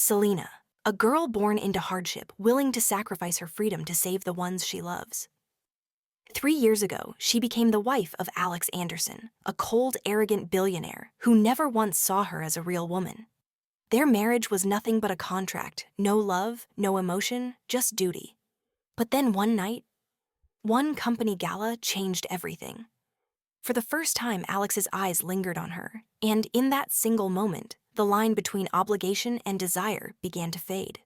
Selena, a girl born into hardship, willing to sacrifice her freedom to save the ones she loves. 3 years ago, she became the wife of Alex Anderson, a cold, arrogant billionaire who never once saw her as a real woman. Their marriage was nothing but a contract, no love, no emotion, just duty. But then one night, one company gala changed everything. For the first time, Alex's eyes lingered on her, and in that single moment, the line between obligation and desire began to fade.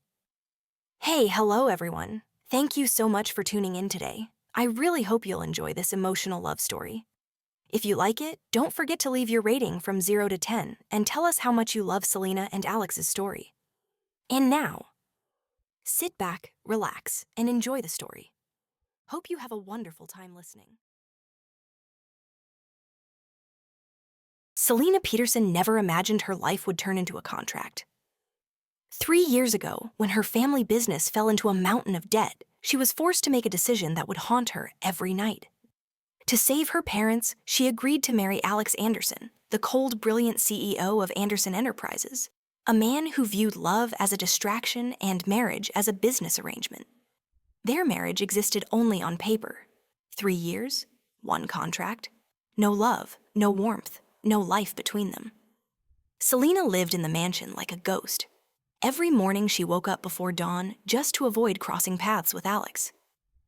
Hey, hello everyone. Thank you so much for tuning in today. I really hope you'll enjoy this emotional love story. If you like it, don't forget to leave your rating from 0 to 10 and tell us how much you love Selena and Alex's story. And now, sit back, relax, and enjoy the story. Hope you have a wonderful time listening. Selena Peterson never imagined her life would turn into a contract. 3 years ago, when her family business fell into a mountain of debt, she was forced to make a decision that would haunt her every night. To save her parents, she agreed to marry Alex Anderson, the cold, brilliant CEO of Anderson Enterprises, a man who viewed love as a distraction and marriage as a business arrangement. Their marriage existed only on paper. 3 years, one contract, no love, no warmth, no life between them. Selena lived in the mansion like a ghost. Every morning she woke up before dawn just to avoid crossing paths with Alex.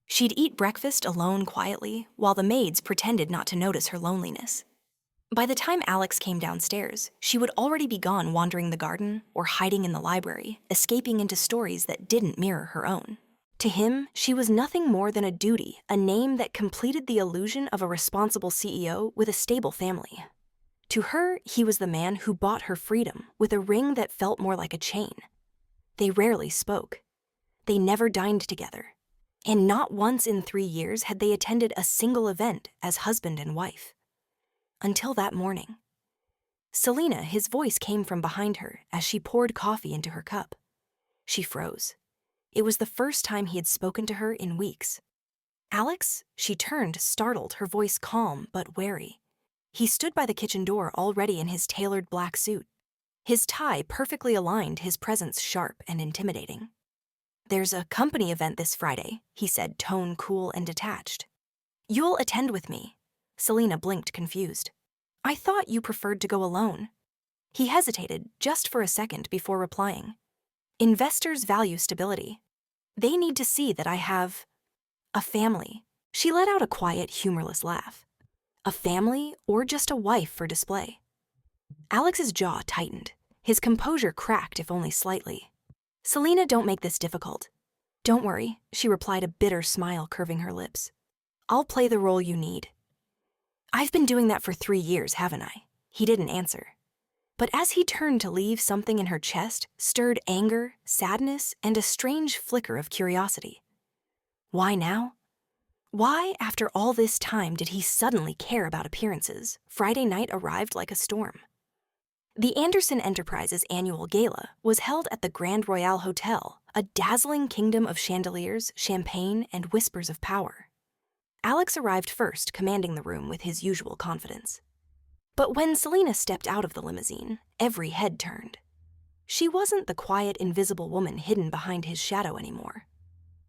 She'd eat breakfast alone quietly while the maids pretended not to notice her loneliness. By the time Alex came downstairs, she would already be gone wandering the garden or hiding in the library, escaping into stories that didn't mirror her own. To him, she was nothing more than a duty, a name that completed the illusion of a responsible CEO with a stable family. To her, he was the man who bought her freedom with a ring that felt more like a chain. They rarely spoke. They never dined together. And not once in 3 years had they attended a single event as husband and wife. Until that morning. Selena, his voice came from behind her as she poured coffee into her cup. She froze. It was the first time he had spoken to her in weeks. Alex? She turned, startled, her voice calm but wary. He stood by the kitchen door already in his tailored black suit. His tie perfectly aligned, his presence sharp and intimidating. "There's a company event this Friday," he said, tone cool and detached. "You'll attend with me." Selena blinked, confused. "I thought you preferred to go alone." He hesitated just for a second before replying. "Investors value stability. They need to see that I have a family." She let out a quiet, humorless laugh. A family or just a wife for display? Alex's jaw tightened. His composure cracked, if only slightly. "Selena, don't make this difficult." "Don't worry," she replied, a bitter smile curving her lips. "I'll play the role you need." "I've been doing that for 3 years, haven't I?" He didn't answer. But as he turned to leave, something in her chest stirred anger, sadness, and a strange flicker of curiosity. Why now? Why, after all this time, did he suddenly care about appearances? Friday night arrived like a storm. The Anderson Enterprises annual gala was held at the Grand Royale Hotel, a dazzling kingdom of chandeliers, champagne, and whispers of power. Alex arrived first, commanding the room with his usual confidence. But when Selena stepped out of the limousine, every head turned. She wasn't the quiet, invisible woman hidden behind his shadow anymore.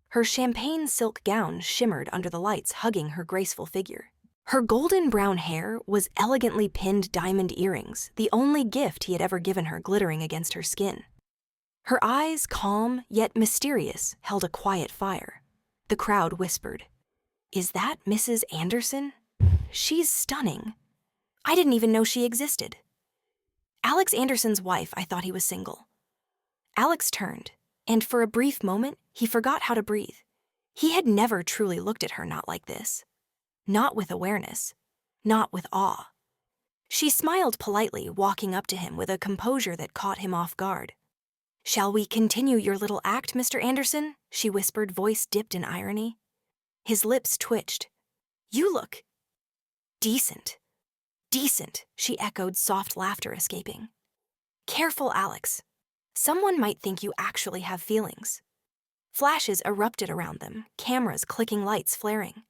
Her champagne silk gown shimmered under the lights, hugging her graceful figure. Her golden brown hair was elegantly pinned diamond earrings, the only gift he had ever given her, glittering against her skin. Her eyes, calm yet mysterious, held a quiet fire. The crowd whispered, "Is that Mrs. Anderson? She's stunning. I didn't even know she existed." Alex Anderson's wife, I thought he was single. Alex turned, and for a brief moment, he forgot how to breathe. He had never truly looked at her not like this. Not with awareness. Not with awe. She smiled politely, walking up to him with a composure that caught him off guard. "Shall we continue your little act, Mr. Anderson?" she whispered, voice dipped in irony. His lips twitched. "You look decent." "Decent," she echoed, soft laughter escaping. "Careful, Alex. Someone might think you actually have feelings." Flashes erupted around them, cameras clicking, lights flaring.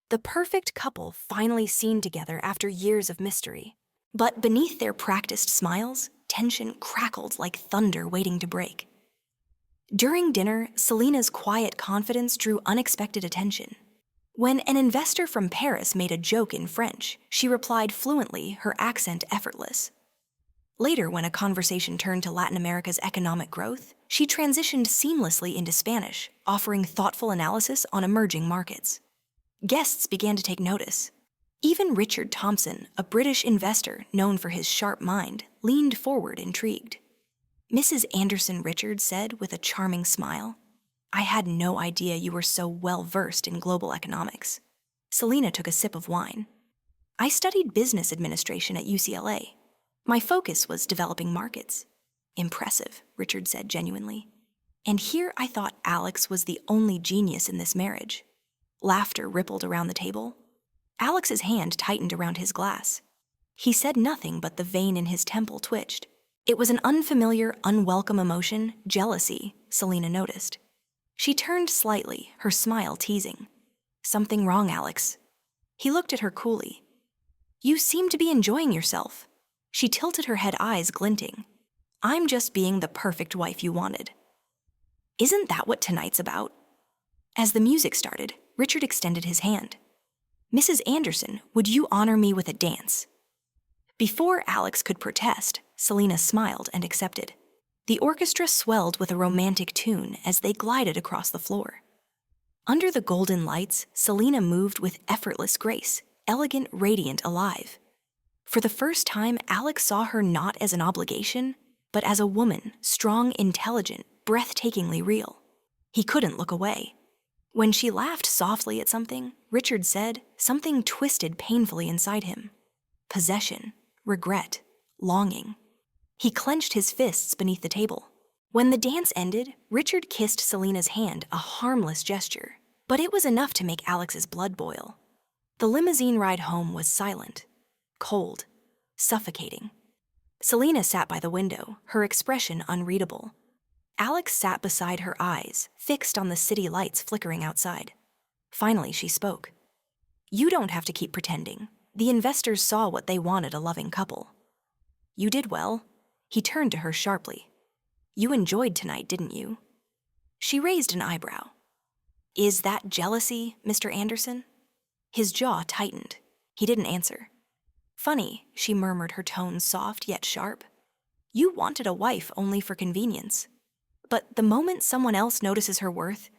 The perfect couple finally seen together after years of mystery. But beneath their practiced smiles, tension crackled like thunder waiting to break. During dinner, Selena's quiet confidence drew unexpected attention. When an investor from Paris made a joke in French, she replied fluently, her accent effortless. Later, when a conversation turned to Latin America's economic growth, she transitioned seamlessly into Spanish, offering thoughtful analysis on emerging markets. Guests began to take notice. Even Richard Thompson, a British investor known for his sharp mind, leaned forward intrigued. Mrs. Anderson Richards said with a charming smile, "I had no idea you were so well-versed in global economics." Selena took a sip of wine. "I studied business administration at UCLA. My focus was developing markets." "Impressive," Richard said genuinely. "And here I thought Alex was the only genius in this marriage." Laughter rippled around the table. Alex's hand tightened around his glass. He said nothing, but the vein in his temple twitched. It was an unfamiliar, unwelcome emotion, jealousy, Selena noticed. She turned slightly, her smile teasing. "Something wrong, Alex?" He looked at her coolly. "You seem to be enjoying yourself." She tilted her head, eyes glinting. "I'm just being the perfect wife you wanted." "Isn't that what tonight's about?" As the music started, Richard extended his hand. "Mrs. Anderson, would you honor me with a dance?" Before Alex could protest, Selena smiled and accepted. The orchestra swelled with a romantic tune as they glided across the floor. Under the golden lights, Selena moved with effortless grace, elegant, radiant, alive. For the first time, Alex saw her not as an obligation, but as a woman, strong, intelligent, breathtakingly real. He couldn't look away. When she laughed softly at something, Richard said, something twisted painfully inside him. Possession, regret, longing. He clenched his fists beneath the table. When the dance ended, Richard kissed Selena's hand, a harmless gesture, but it was enough to make Alex's blood boil. The limousine ride home was silent, cold, suffocating. Selena sat by the window, her expression unreadable. Alex sat beside her, eyes fixed on the city lights flickering outside. Finally, she spoke. "You don't have to keep pretending. The investors saw what they wanted, a loving couple." "You did well." He turned to her sharply. "You enjoyed tonight, didn't you?" She raised an eyebrow. "Is that jealousy, Mr. Anderson?" His jaw tightened. He didn't answer. "Funny," she murmured, her tone soft yet sharp. "You wanted a wife only for convenience. But the moment someone else notices her worth,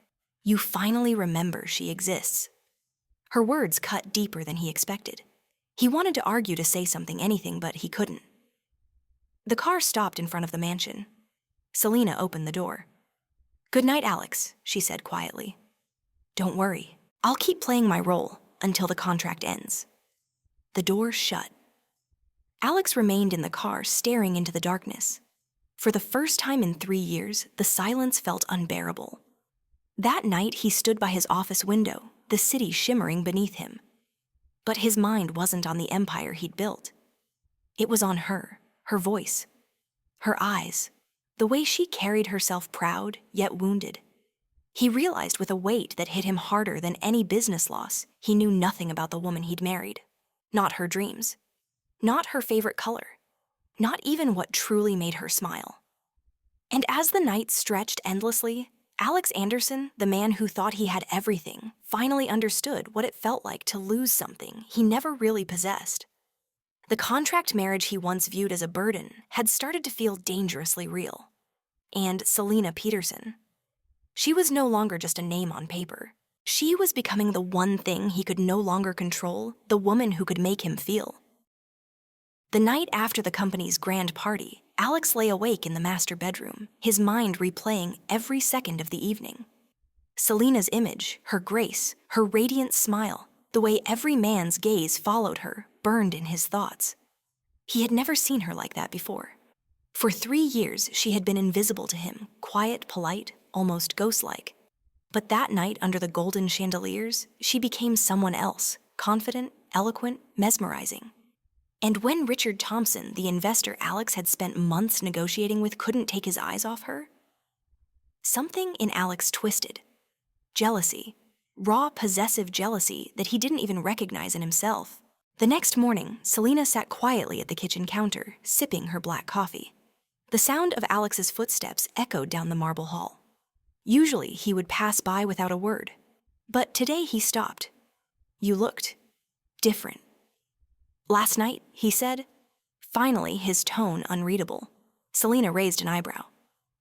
you finally remember she exists." Her words cut deeper than he expected. He wanted to argue, to say something, anything, but he couldn't. The car stopped in front of the mansion. Selena opened the door. "Good night, Alex," she said quietly. "Don't worry. I'll keep playing my role until the contract ends." The door shut. Alex remained in the car, staring into the darkness. For the first time in 3 years, the silence felt unbearable. That night, he stood by his office window, the city shimmering beneath him. But his mind wasn't on the empire he'd built. It was on her voice, her eyes, the way she carried herself, proud yet wounded. He realized with a weight that hit him harder than any business loss, he knew nothing about the woman he'd married. Not her dreams. Not her favorite color. Not even what truly made her smile. And as the night stretched endlessly, Alex Anderson, the man who thought he had everything, finally understood what it felt like to lose something he never really possessed. The contract marriage he once viewed as a burden had started to feel dangerously real. And Selena Peterson. She was no longer just a name on paper. She was becoming the one thing he could no longer control, the woman who could make him feel. The night after the company's grand party, Alex lay awake in the master bedroom, his mind replaying every second of the evening. Selena's image, her grace, her radiant smile, the way every man's gaze followed her, burned in his thoughts. He had never seen her like that before. For 3 years, she had been invisible to him, quiet, polite, almost ghost-like. But that night under the golden chandeliers, she became someone else, confident, eloquent, mesmerizing. And when Richard Thompson, the investor Alex had spent months negotiating with, couldn't take his eyes off her, something in Alex twisted. Jealousy. Raw, possessive jealousy that he didn't even recognize in himself. The next morning, Selena sat quietly at the kitchen counter, sipping her black coffee. The sound of Alex's footsteps echoed down the marble hall. Usually, he would pass by without a word. But today he stopped. You looked different. Last night, he said. Finally, his tone unreadable. Selena raised an eyebrow.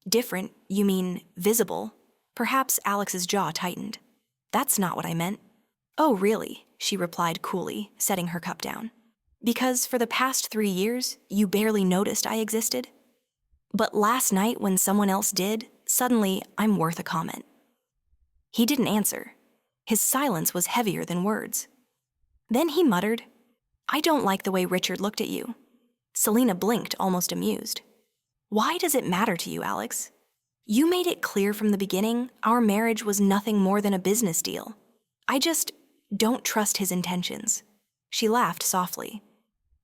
Different, you mean visible? Perhaps Alex's jaw tightened. That's not what I meant. Oh, really? She replied coolly, setting her cup down. Because for the past 3 years, you barely noticed I existed? But last night, when someone else did, suddenly I'm worth a comment. He didn't answer. His silence was heavier than words. Then he muttered, I don't like the way Richard looked at you. Selena blinked, almost amused. Why does it matter to you, Alex? You made it clear from the beginning our marriage was nothing more than a business deal. I just don't trust his intentions. She laughed softly.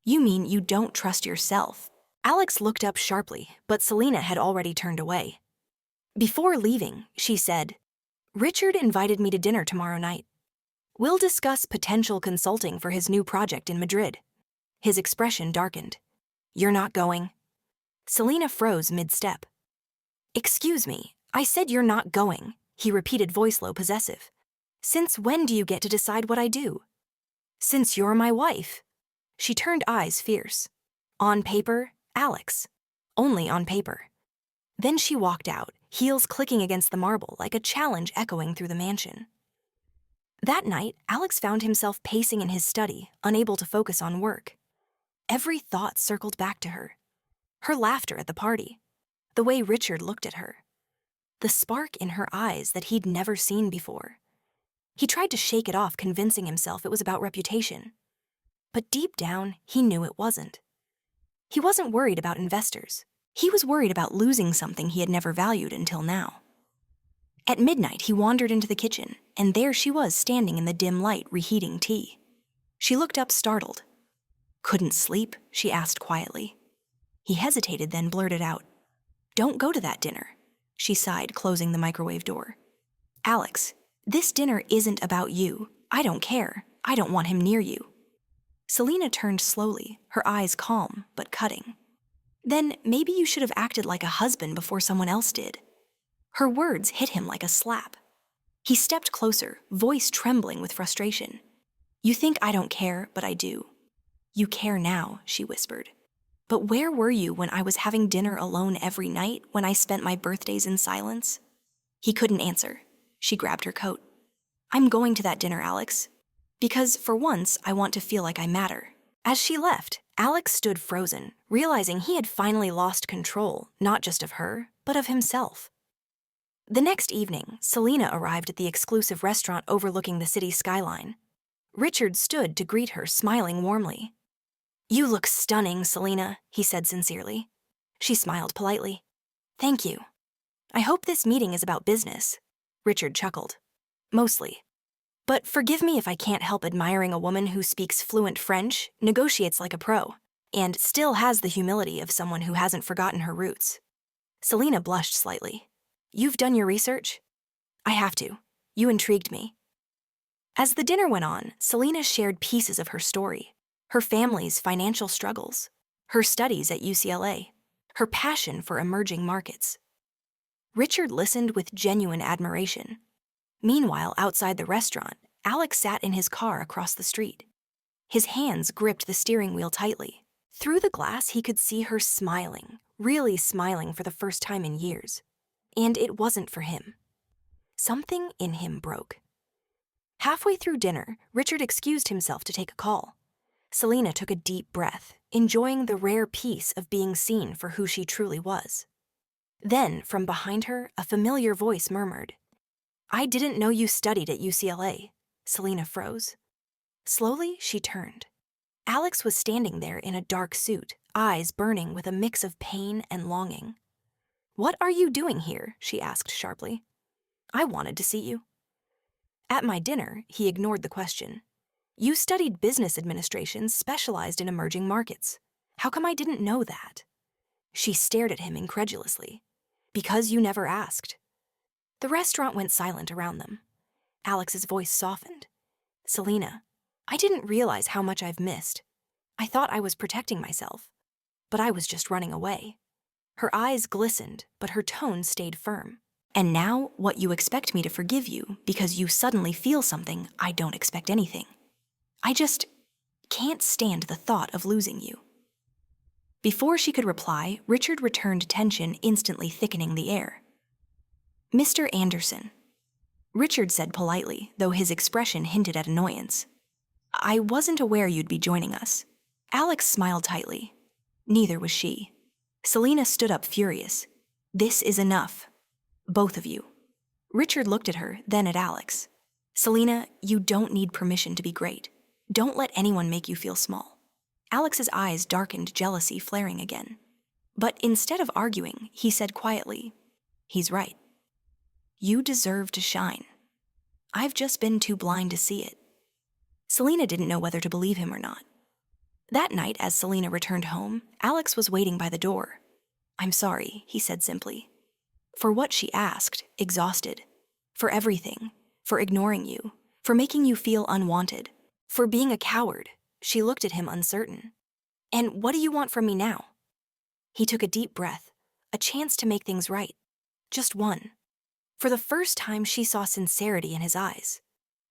You mean you don't trust yourself? Alex looked up sharply, but Selena had already turned away. Before leaving, she said, Richard invited me to dinner tomorrow night. We'll discuss potential consulting for his new project in Madrid. His expression darkened. You're not going? Selena froze mid-step. Excuse me, I said you're not going, he repeated, voice low, possessive. Since when do you get to decide what I do? Since you're my wife. She turned eyes fierce. On paper, Alex. Only on paper. Then she walked out, heels clicking against the marble like a challenge echoing through the mansion. That night, Alex found himself pacing in his study, unable to focus on work. Every thought circled back to her. Her laughter at the party. The way Richard looked at her. The spark in her eyes that he'd never seen before. He tried to shake it off, convincing himself it was about reputation. But deep down, he knew it wasn't. He wasn't worried about investors. He was worried about losing something he had never valued until now. At midnight, he wandered into the kitchen, and there she was standing in the dim light, reheating tea. She looked up, startled. Couldn't sleep? She asked quietly. He hesitated, then blurted out, Don't go to that dinner. She sighed, closing the microwave door. Alex, this dinner isn't about you. I don't care. I don't want him near you. Selena turned slowly, her eyes calm but cutting. Then maybe you should have acted like a husband before someone else did. Her words hit him like a slap. He stepped closer, voice trembling with frustration. You think I don't care, but I do. You care now, she whispered. But where were you when I was having dinner alone every night, when I spent my birthdays in silence? He couldn't answer. She grabbed her coat. I'm going to that dinner, Alex. Because for once, I want to feel like I matter. As she left, Alex stood frozen, realizing he had finally lost control, not just of her, but of himself. The next evening, Selena arrived at the exclusive restaurant overlooking the city skyline. Richard stood to greet her, smiling warmly. You look stunning, Selena, he said sincerely. She smiled politely. Thank you. I hope this meeting is about business. Richard chuckled. Mostly. But forgive me if I can't help admiring a woman who speaks fluent French, negotiates like a pro, and still has the humility of someone who hasn't forgotten her roots. Selena blushed slightly. You've done your research? I have to. You intrigued me. As the dinner went on, Selena shared pieces of her story. Her family's financial struggles, her studies at UCLA, her passion for emerging markets. Richard listened with genuine admiration. Meanwhile, outside the restaurant, Alex sat in his car across the street. His hands gripped the steering wheel tightly. Through the glass, he could see her smiling, really smiling for the first time in years. And it wasn't for him. Something in him broke. Halfway through dinner, Richard excused himself to take a call. Selena took a deep breath, enjoying the rare peace of being seen for who she truly was. Then, from behind her, a familiar voice murmured, I didn't know you studied at UCLA. Selena froze. Slowly, she turned. Alex was standing there in a dark suit, eyes burning with a mix of pain and longing. What are you doing here? She asked sharply. I wanted to see you. At my dinner, he ignored the question. You studied business administration, specialized in emerging markets. How come I didn't know that? She stared at him incredulously. Because you never asked. The restaurant went silent around them. Alex's voice softened. Selena, I didn't realize how much I've missed. I thought I was protecting myself, but I was just running away. Her eyes glistened, but her tone stayed firm. "And now, what you expect me to forgive you because you suddenly feel something I don't expect anything. I just can't stand the thought of losing you." Before she could reply, Richard returned tension instantly thickening the air. "Mr. Anderson," Richard said politely, though his expression hinted at annoyance. "I wasn't aware you'd be joining us." Alex smiled tightly. Neither was she. Selena stood up furious. "This is enough. Both of you." Richard looked at her, then at Alex. "Selena, you don't need permission to be great. Don't let anyone make you feel small." Alex's eyes darkened, jealousy flaring again. But instead of arguing, he said quietly, "He's right. You deserve to shine. I've just been too blind to see it." Selena didn't know whether to believe him or not. That night, as Selena returned home, Alex was waiting by the door. "I'm sorry," he said simply. For what she asked, exhausted. For everything. For ignoring you. For making you feel unwanted. For being a coward. She looked at him uncertain. "And what do you want from me now?" He took a deep breath. A chance to make things right. Just one. For the first time, she saw sincerity in his eyes.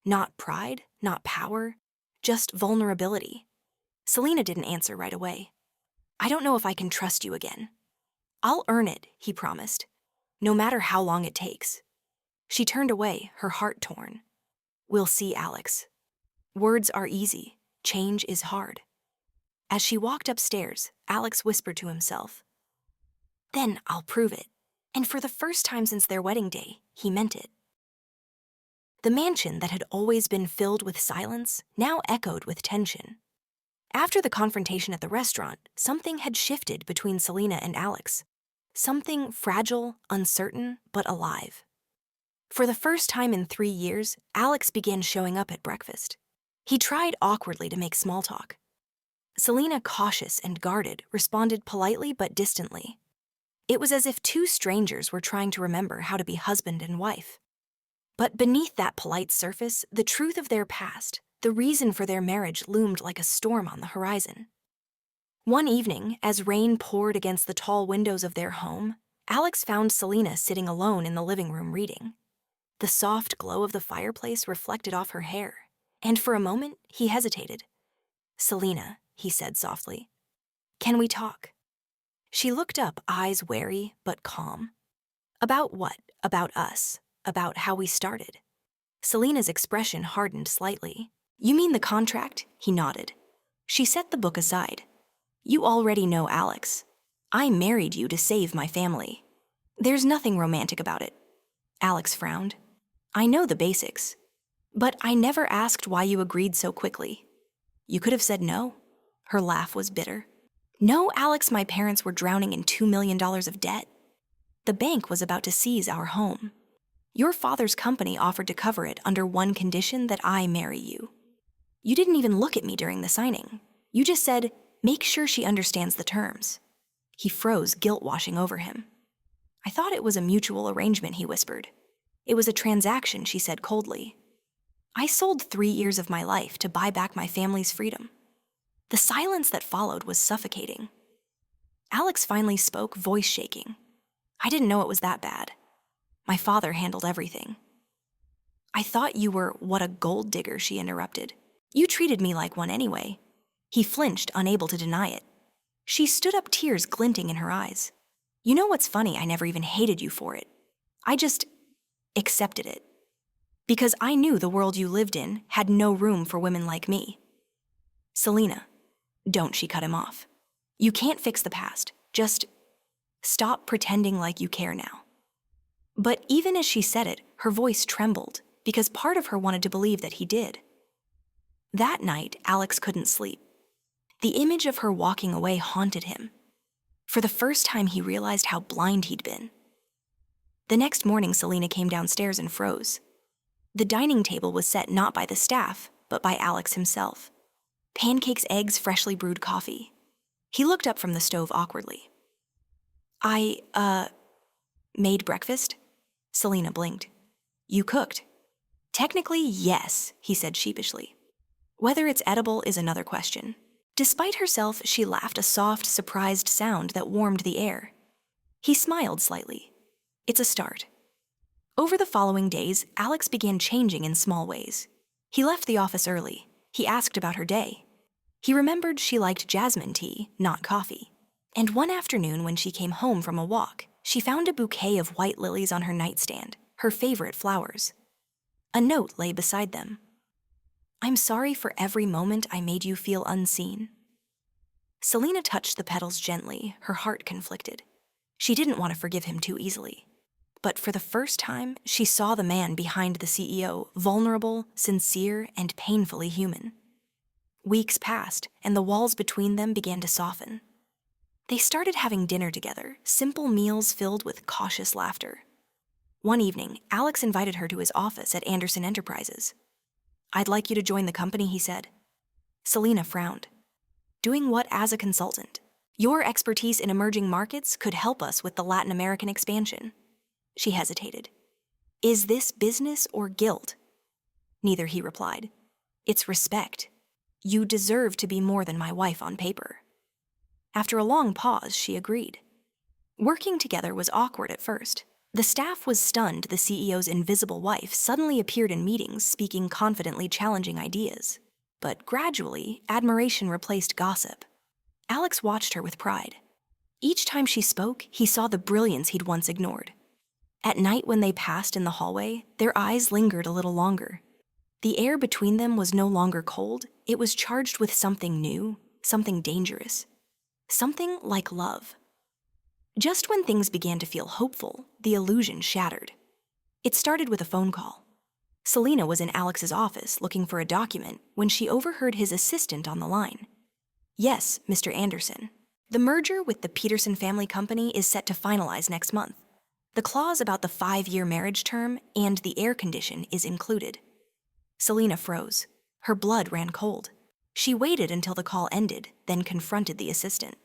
Not pride, not power, just vulnerability. Selena didn't answer right away. "I don't know if I can trust you again." "I'll earn it," he promised, "no matter how long it takes." She turned away, her heart torn. "We'll see, Alex. Words are easy. Change is hard." As she walked upstairs, Alex whispered to himself, "Then I'll prove it." And for the first time since their wedding day, he meant it. The mansion that had always been filled with silence now echoed with tension. After the confrontation at the restaurant, something had shifted between Selena and Alex. Something fragile, uncertain, but alive. For the first time in 3 years, Alex began showing up at breakfast. He tried awkwardly to make small talk. Selena, cautious and guarded, responded politely but distantly. It was as if two strangers were trying to remember how to be husband and wife. But beneath that polite surface, the truth of their past, the reason for their marriage loomed like a storm on the horizon. One evening, as rain poured against the tall windows of their home, Alex found Selena sitting alone in the living room reading. The soft glow of the fireplace reflected off her hair, and for a moment, he hesitated. "Selena," he said softly, "can we talk?" She looked up, eyes wary but calm. "About what? About us? About how we started?" Selena's expression hardened slightly. "You mean the contract?" He nodded. She set the book aside. "You already know Alex. I married you to save my family. There's nothing romantic about it." Alex frowned. "I know the basics. But I never asked why you agreed so quickly. You could have said no." Her laugh was bitter. "No, Alex, my parents were drowning in $2 million of debt. The bank was about to seize our home. Your father's company offered to cover it under one condition, that I marry you. You didn't even look at me during the signing. You just said, 'Make sure she understands the terms.'" He froze, guilt washing over him. "I thought it was a mutual arrangement," he whispered. "It was a transaction," she said coldly. "I sold 3 years of my life to buy back my family's freedom." The silence that followed was suffocating. Alex finally spoke, voice shaking. "I didn't know it was that bad. My father handled everything." "I thought you were, what, a gold digger," she interrupted. "You treated me like one anyway." He flinched, unable to deny it. She stood up, tears glinting in her eyes. "You know what's funny? I never even hated you for it. I just accepted it. Because I knew the world you lived in had no room for women like me." "Selena, don't," she cut him off. "You can't fix the past. Just stop pretending like you care now." But even as she said it, her voice trembled, because part of her wanted to believe that he did. That night, Alex couldn't sleep. The image of her walking away haunted him. For the first time, he realized how blind he'd been. The next morning, Selena came downstairs and froze. The dining table was set not by the staff, but by Alex himself. Pancakes, eggs, freshly brewed coffee. He looked up from the stove awkwardly. "I, made breakfast?" Selena blinked. "You cooked?" "Technically, yes," he said sheepishly. "Whether it's edible is another question." Despite herself, she laughed, a soft, surprised sound that warmed the air. He smiled slightly. It's a start. Over the following days, Alex began changing in small ways. He left the office early. He asked about her day. He remembered she liked jasmine tea, not coffee. And one afternoon when she came home from a walk, she found a bouquet of white lilies on her nightstand, her favorite flowers. A note lay beside them. I'm sorry for every moment I made you feel unseen. Selena touched the petals gently, her heart conflicted. She didn't want to forgive him too easily. But for the first time, she saw the man behind the CEO, vulnerable, sincere, and painfully human. Weeks passed, and the walls between them began to soften. They started having dinner together, simple meals filled with cautious laughter. One evening, Alex invited her to his office at Anderson Enterprises. I'd like you to join the company, he said. Selena frowned. Doing what as a consultant? Your expertise in emerging markets could help us with the Latin American expansion. She hesitated. Is this business or guilt? Neither, he replied. It's respect. You deserve to be more than my wife on paper. After a long pause, she agreed. Working together was awkward at first. The staff was stunned the CEO's invisible wife suddenly appeared in meetings speaking confidently challenging ideas. But gradually, admiration replaced gossip. Alex watched her with pride. Each time she spoke, he saw the brilliance he'd once ignored. At night when they passed in the hallway, their eyes lingered a little longer. The air between them was no longer cold, it was charged with something new, something dangerous. Something like love. Just when things began to feel hopeful, the illusion shattered. It started with a phone call. Selena was in Alex's office looking for a document when she overheard his assistant on the line. Yes, Mr. Anderson. The merger with the Peterson family company is set to finalize next month. The clause about the 5-year marriage term and the air condition is included. Selena froze. Her blood ran cold. She waited until the call ended, then confronted the assistant.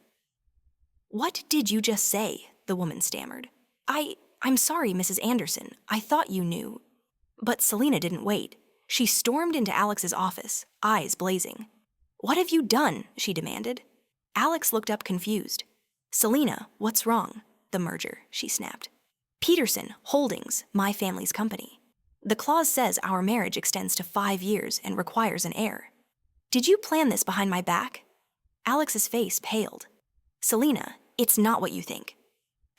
What did you just say? The woman stammered. I'm sorry, Mrs. Anderson. I thought you knew. But Selena didn't wait. She stormed into Alex's office, eyes blazing. What have you done? She demanded. Alex looked up confused. Selena, what's wrong? The merger, she snapped. Peterson Holdings, my family's company. The clause says our marriage extends to 5 years and requires an heir. Did you plan this behind my back? Alex's face paled. Selena, it's not what you think.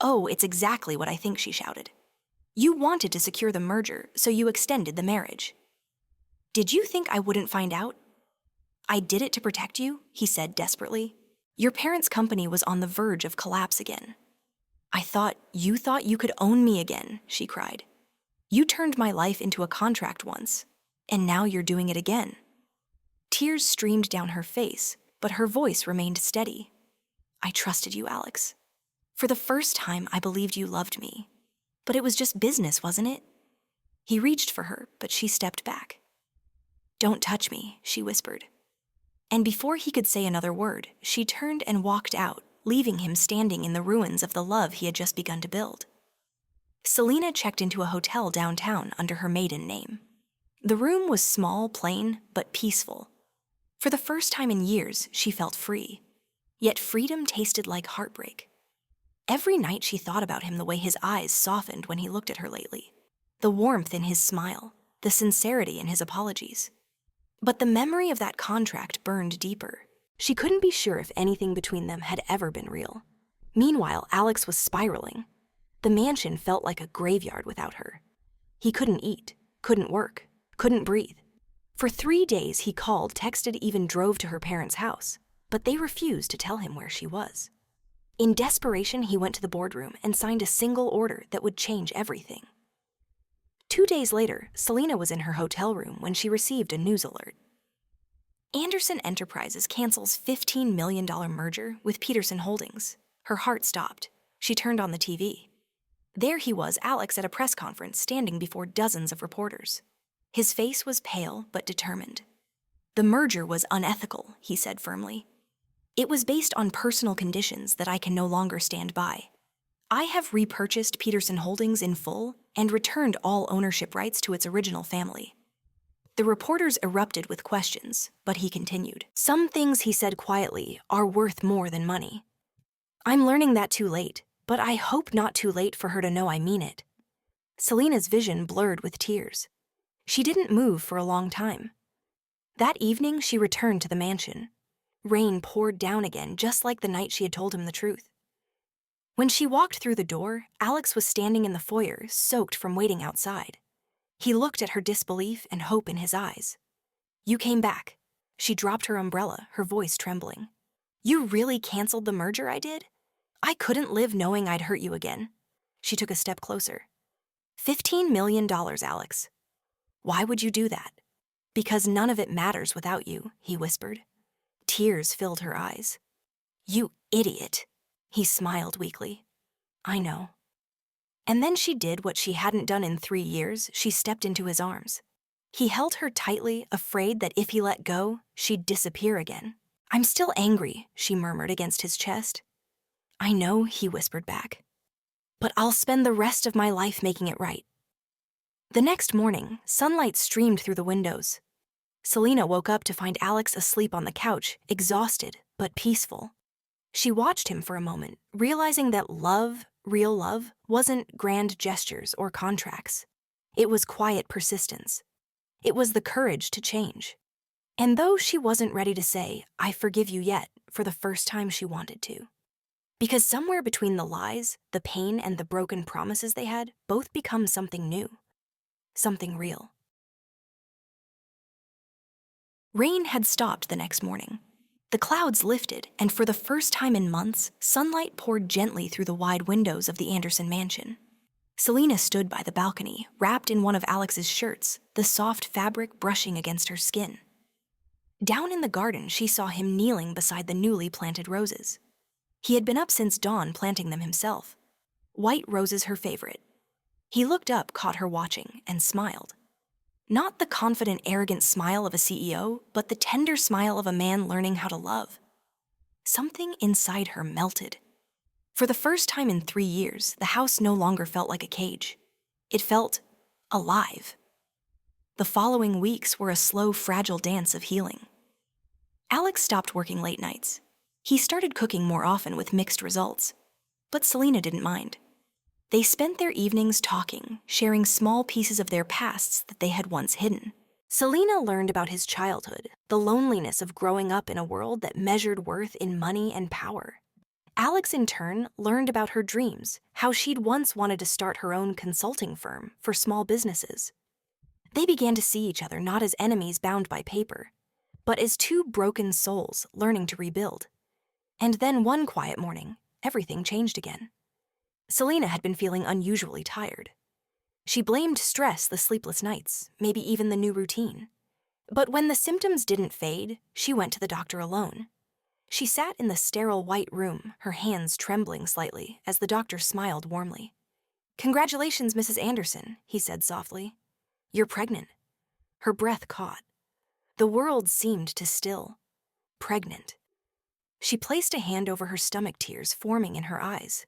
Oh, it's exactly what I think, she shouted. You wanted to secure the merger, so you extended the marriage. Did you think I wouldn't find out? I did it to protect you, he said desperately. Your parents' company was on the verge of collapse again. I thought you could own me again, she cried. You turned my life into a contract once, and now you're doing it again. Tears streamed down her face, but her voice remained steady. I trusted you, Alex. For the first time, I believed you loved me. But it was just business, wasn't it? He reached for her, but she stepped back. Don't touch me, she whispered. And before he could say another word, she turned and walked out, leaving him standing in the ruins of the love he had just begun to build. Selena checked into a hotel downtown under her maiden name. The room was small, plain, but peaceful. For the first time in years, she felt free. Yet freedom tasted like heartbreak. Every night she thought about him the way his eyes softened when he looked at her lately. The warmth in his smile, the sincerity in his apologies. But the memory of that contract burned deeper. She couldn't be sure if anything between them had ever been real. Meanwhile, Alex was spiraling. The mansion felt like a graveyard without her. He couldn't eat, couldn't work, couldn't breathe. For 3 days, he called, texted, even drove to her parents' house, but they refused to tell him where she was. In desperation, he went to the boardroom and signed a single order that would change everything. 2 days later, Selena was in her hotel room when she received a news alert. Anderson Enterprises cancels $15 million merger with Peterson Holdings. Her heart stopped. She turned on the TV. There he was, Alex, at a press conference, standing before dozens of reporters. His face was pale but determined. The merger was unethical, he said firmly. It was based on personal conditions that I can no longer stand by. I have repurchased Peterson Holdings in full and returned all ownership rights to its original family. The reporters erupted with questions, but he continued. Some things, he said quietly, are worth more than money. I'm learning that too late, but I hope not too late for her to know I mean it." Selena's vision blurred with tears. She didn't move for a long time. That evening, she returned to the mansion. Rain poured down again, just like the night she had told him the truth. When she walked through the door, Alex was standing in the foyer, soaked from waiting outside. He looked at her disbelief and hope in his eyes. "You came back." She dropped her umbrella, her voice trembling. "You really canceled the merger I did? I couldn't live knowing I'd hurt you again." She took a step closer. $15 million, Alex. "Why would you do that?" "Because none of it matters without you," he whispered. Tears filled her eyes. "You idiot." He smiled weakly. "I know." And then she did what she hadn't done in 3 years. She stepped into his arms. He held her tightly, afraid that if he let go, she'd disappear again. "I'm still angry," she murmured against his chest. "I know," he whispered back. "But I'll spend the rest of my life making it right." The next morning, sunlight streamed through the windows. Selena woke up to find Alex asleep on the couch, exhausted but peaceful. She watched him for a moment, realizing that love, real love, wasn't grand gestures or contracts. It was quiet persistence. It was the courage to change. And though she wasn't ready to say, "I forgive you" yet, for the first time she wanted to. Because somewhere between the lies, the pain, and the broken promises they had, both become something new. Something real. Rain had stopped the next morning. The clouds lifted, and for the first time in months, sunlight poured gently through the wide windows of the Anderson mansion. Selena stood by the balcony, wrapped in one of Alex's shirts, the soft fabric brushing against her skin. Down in the garden, she saw him kneeling beside the newly planted roses. He had been up since dawn planting them himself. White roses her favorite. He looked up, caught her watching, and smiled. Not the confident, arrogant smile of a CEO, but the tender smile of a man learning how to love. Something inside her melted. For the first time in 3 years, the house no longer felt like a cage. It felt alive. The following weeks were a slow, fragile dance of healing. Alex stopped working late nights. He started cooking more often with mixed results. But Selena didn't mind. They spent their evenings talking, sharing small pieces of their pasts that they had once hidden. Selena learned about his childhood, the loneliness of growing up in a world that measured worth in money and power. Alex, in turn, learned about her dreams, how she'd once wanted to start her own consulting firm for small businesses. They began to see each other not as enemies bound by paper, but as two broken souls learning to rebuild. And then one quiet morning, everything changed again. Selena had been feeling unusually tired. She blamed stress, the sleepless nights, maybe even the new routine. But when the symptoms didn't fade, she went to the doctor alone. She sat in the sterile white room, her hands trembling slightly, as the doctor smiled warmly. "Congratulations, Mrs. Anderson," he said softly. "You're pregnant." Her breath caught. The world seemed to still. Pregnant. She placed a hand over her stomach, tears forming in her eyes.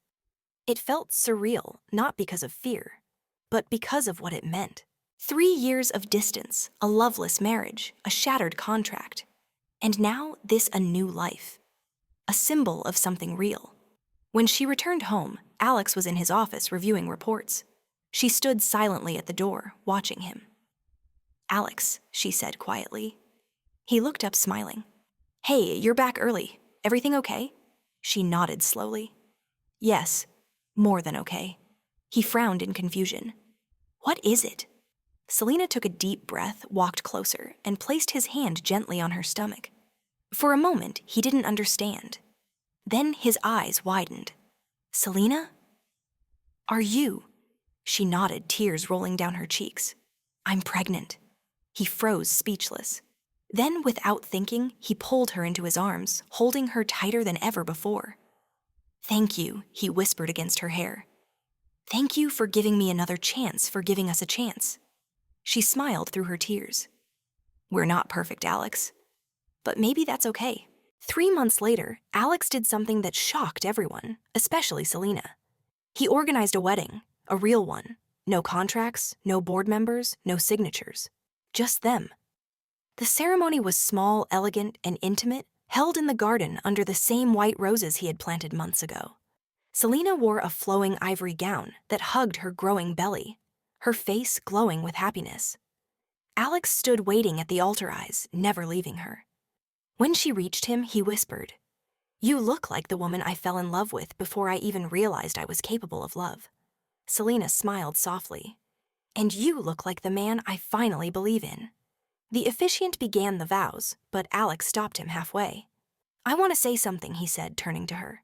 It felt surreal, not because of fear, but because of what it meant. 3 years of distance, a loveless marriage, a shattered contract. And now this a new life. A symbol of something real. When she returned home, Alex was in his office reviewing reports. She stood silently at the door, watching him. "Alex," she said quietly. He looked up, smiling. "Hey, you're back early. Everything okay?" She nodded slowly. "Yes, more than okay." He frowned in confusion. "What is it?" Selena took a deep breath, walked closer, and placed his hand gently on her stomach. For a moment, he didn't understand. Then his eyes widened. "Selena? Are you?" She nodded, tears rolling down her cheeks. "I'm pregnant." He froze, speechless. Then, without thinking, he pulled her into his arms, holding her tighter than ever before. "Thank you," he whispered against her hair. "Thank you for giving me another chance, for giving us a chance." She smiled through her tears. "We're not perfect, Alex. But maybe that's okay." 3 months later, Alex did something that shocked everyone, especially Selena. He organized a wedding, a real one. No contracts, no board members, no signatures. Just them. The ceremony was small, elegant, and intimate, held in the garden under the same white roses he had planted months ago. Selena wore a flowing ivory gown that hugged her growing belly, her face glowing with happiness. Alex stood waiting at the altar, eyes never leaving her. When she reached him, he whispered, "You look like the woman I fell in love with before I even realized I was capable of love." Selena smiled softly. "And you look like the man I finally believe in." The officiant began the vows, but Alex stopped him halfway. "I want to say something," he said, turning to her.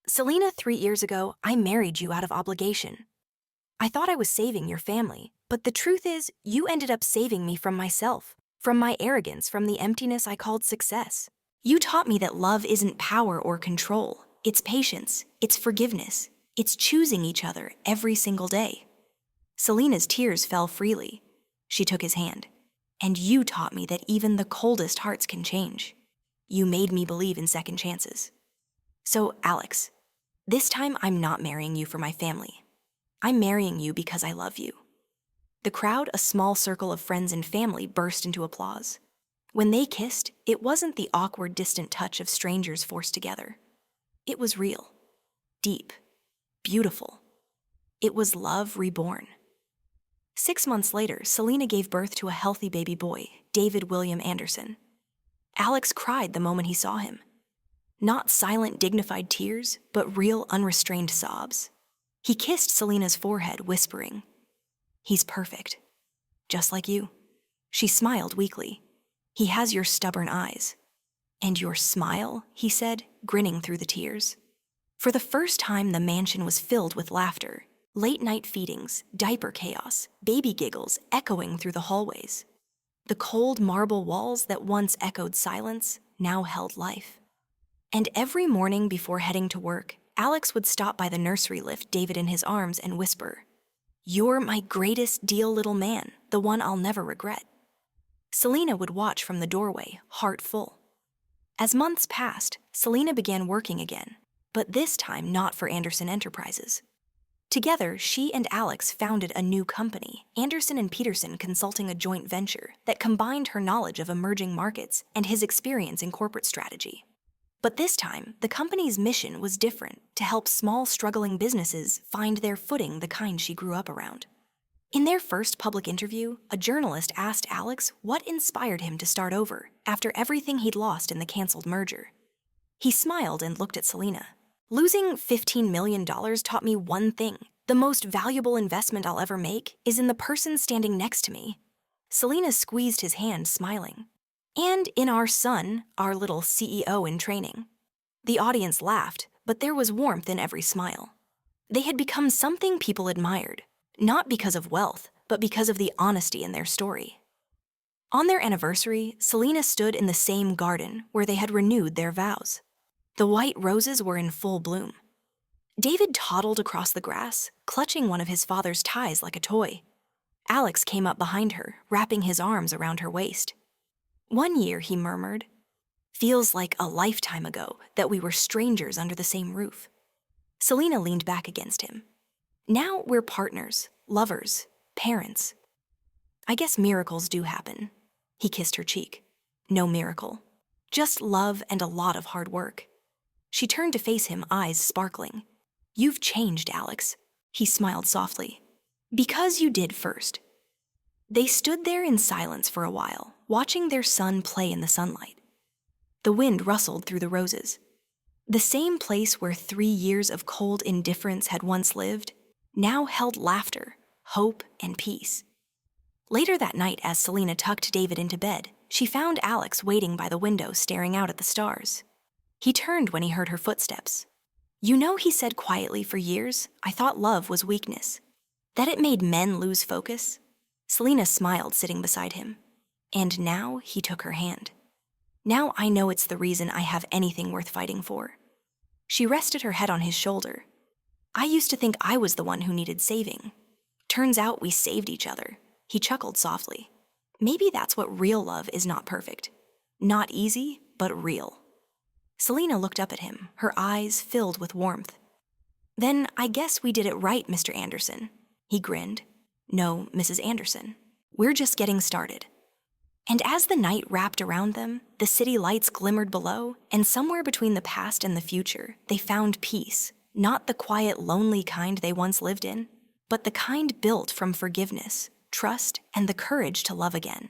"Selena, 3 years ago, I married you out of obligation. I thought I was saving your family, but the truth is, you ended up saving me from myself, from my arrogance, from the emptiness I called success. You taught me that love isn't power or control. It's patience, it's forgiveness, it's choosing each other every single day." Selena's tears fell freely. She took his hand. "And you taught me that even the coldest hearts can change. You made me believe in second chances. So, Alex, this time I'm not marrying you for my family. I'm marrying you because I love you." The crowd, a small circle of friends and family, burst into applause. When they kissed, it wasn't the awkward, distant touch of strangers forced together. It was real, deep, beautiful. It was love reborn. 6 months later, Selena gave birth to a healthy baby boy, David William Anderson. Alex cried the moment he saw him. Not silent, dignified tears, but real, unrestrained sobs. He kissed Selena's forehead, whispering, "He's perfect, just like you." She smiled weakly. "He has your stubborn eyes." "And your smile," he said, grinning through the tears. For the first time, the mansion was filled with laughter. Late-night feedings, diaper chaos, baby giggles echoing through the hallways. The cold marble walls that once echoed silence now held life. And every morning before heading to work, Alex would stop by the nursery, lift David in his arms, and whisper, "You're my greatest deal, little man, the one I'll never regret." Selena would watch from the doorway, heart full. As months passed, Selena began working again, but this time not for Anderson Enterprises. Together, she and Alex founded a new company, Anderson and Peterson Consulting, a joint venture that combined her knowledge of emerging markets and his experience in corporate strategy. But this time, the company's mission was different: to help small, struggling businesses find their footing, the kind she grew up around. In their first public interview, a journalist asked Alex what inspired him to start over after everything he'd lost in the canceled merger. He smiled and looked at Selena. "Losing $15 million taught me one thing. The most valuable investment I'll ever make is in the person standing next to me." Selena squeezed his hand, smiling. "And in our son, our little CEO in training." The audience laughed, but there was warmth in every smile. They had become something people admired, not because of wealth, but because of the honesty in their story. On their anniversary, Selena stood in the same garden where they had renewed their vows. The white roses were in full bloom. David toddled across the grass, clutching one of his father's ties like a toy. Alex came up behind her, wrapping his arms around her waist. "1 year," he murmured. "Feels like a lifetime ago that we were strangers under the same roof." Selena leaned back against him. "Now we're partners, lovers, parents. I guess miracles do happen." He kissed her cheek. "No miracle. Just love and a lot of hard work." She turned to face him, eyes sparkling. "You've changed, Alex." He smiled softly. "Because you did first." They stood there in silence for a while, watching their son play in the sunlight. The wind rustled through the roses. The same place where 3 years of cold indifference had once lived, now held laughter, hope, and peace. Later that night, as Selena tucked David into bed, she found Alex waiting by the window, staring out at the stars. He turned when he heard her footsteps. "You know," he said quietly, "for years, I thought love was weakness, that it made men lose focus." Selena smiled, sitting beside him. "And now," he took her hand. "Now I know it's the reason I have anything worth fighting for." She rested her head on his shoulder. "I used to think I was the one who needed saving. Turns out we saved each other." He chuckled softly. "Maybe that's what real love is: not perfect. Not easy, but real." Selena looked up at him, her eyes filled with warmth. "Then I guess we did it right, Mr. Anderson." He grinned. "No, Mrs. Anderson. We're just getting started." And as the night wrapped around them, the city lights glimmered below, and somewhere between the past and the future, they found peace, Not the quiet, lonely kind they once lived in, but the kind built from forgiveness, trust, and the courage to love again.